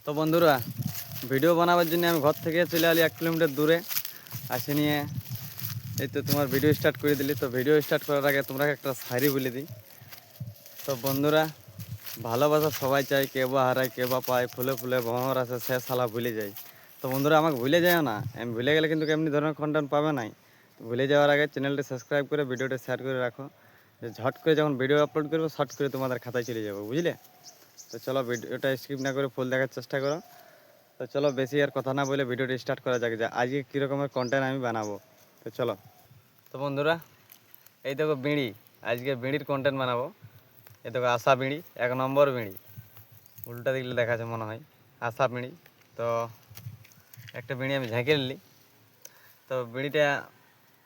তো বন্ধুরা, ভিডিও বানাবার জন্য আমি ঘর থেকে চলে আলি 1 কিলোমিটার দূরে আসে নিয়ে এই তো তোমার ভিডিও স্টার্ট করে দিলি। তো ভিডিও স্টার্ট করার আগে তোমরা একটা শায়রি বলে দিই। তো বন্ধুরা, ভালোবাসা সবাই চায়, কে বা হারায় কে বা পায়, ফুলে ফুলে ভ্রমর আছে সে শালা ভুলে যায়। তো বন্ধুরা, আমাকে ভুলে যাও না। আমি ভুলে গেলে কিন্তু এমনি ধরনের কন্টেন্ট পাবে নাই। তো ভুলে যাওয়ার আগে চ্যানেলটি সাবস্ক্রাইব করে ভিডিওটা শেয়ার করে রাখো, যে ঝট করে যখন ভিডিও আপলোড করবো শর্ট করে তোমাদের খাতায় চলে যাবো, বুঝলে? তো চলো ভিডিওটা স্কিপ না করে ফুল দেখার চেষ্টা করো। তো চলো বেশি আর কথা না বলে ভিডিওটা স্টার্ট করা যাক, যে আজকে কী রকমের কন্টেন্ট আমি বানাবো। তো চলো। তো বন্ধুরা, এই দেখো বিড়ি, আজকে বিড়ির কন্টেন্ট বানাবো। এই দেখো আশা বিড়ি, 1 নম্বর বিড়ি, উল্টা দিকলে দেখা যায় মনে হয় আশা বিড়ি। তো একটা বিড়ি আমি ঝাঁকে নিলি। তো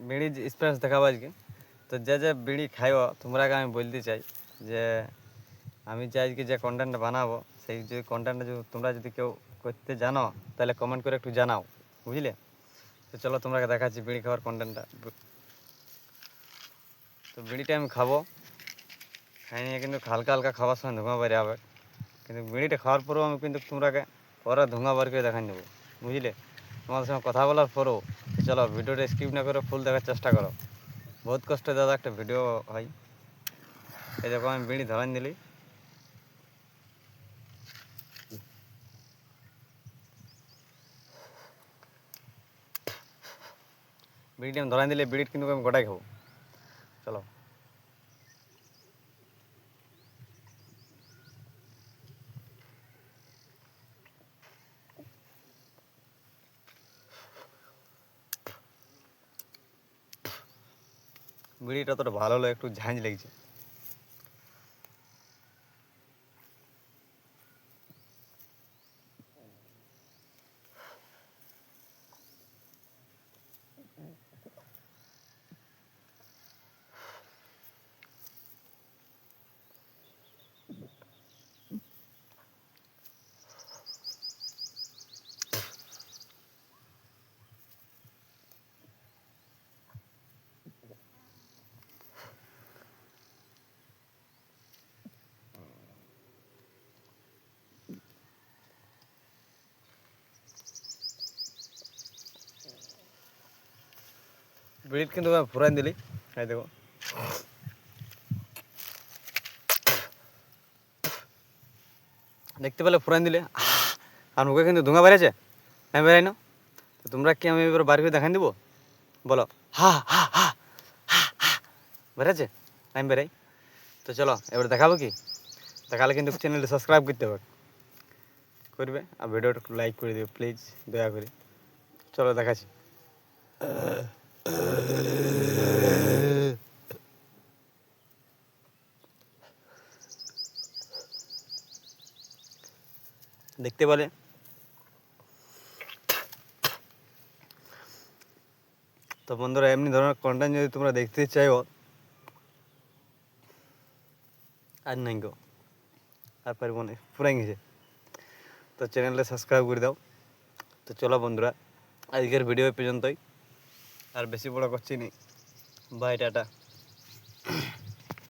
বিড়ি স্পেস দেখাবো আজকে। তো যে যে বিড়ি খাইও তোমরাকে আমি বলতে চাই যে আমি যে আজকে যে কন্টেন্টটা বানাবো সেই যে কন্টেন্টটা যদি তোমরা যদি কেউ করতে জানো তাহলে কমেন্ট করে একটু জানাও, বুঝলে? তো চলো তোমরাকে দেখাচ্ছি বিড়ি খাওয়ার কন্টেন্টটা। তো বিড়িটা আমি খাবো, খাই নিয়ে কিন্তু হালকা হালকা খাওয়ার সময় ধোঁয়া বেরিয়ে হবে, কিন্তু বিড়িটা খাওয়ার পরেও আমি কিন্তু তোমরাকে পরে ধোঁয়া বার করে দেখাই দেবো, বুঝলে? তোমাদের সঙ্গে কথা বলার পরেও। চলো ভিডিওটা স্কিপ না করে ফুল দেখার চেষ্টা করো। বহুত কষ্ট দাদা একটা ভিডিও হয়। এই দেখো আমি বিড়ি ধরান দিলি। বিড়িটা আমি ধরান দিলে বিড়িট কিন্তু আমি গোটাই খাবো। চলো। বিড়িটা অতটা ভালো হলো, একটু ঝাঁঝ লেগেছে। বিড়িট কিন্তু আমি ফুরান দিলি। এই দেখো দেখতে পেলে ফুরান দিলে আর মুখে কিন্তু ধোঁয়া বেড়েছে, আমি বেরাই না। তো তোমরা কি আমি এবার বার করে দেখান দিব? বলো হা হা হা হা হা, বেড়েছে? আমি বেরাই। তো চলো এবার দেখাবো কি, দেখালে কিন্তু চ্যানেলটা সাবস্ক্রাইব করতে হবে, করবে আর ভিডিওটা একটু লাইক করে দিও প্লিজ, দয়া করে। চলো দেখাচ্ছি। দেখতে পেলে? তো বন্ধুরা, এমনি ধরনের কন্টেন্ট যদি তোমরা দেখতে চাইও আর নাই গো, আর পারবো না, পুরাই গেছে। তো চ্যানেলটা সাবস্ক্রাইব করে দাও। তো চলো বন্ধুরা, আজকের ভিডিও পর্যন্তই, আর বেশি বড় করছি নি। Bye, tata.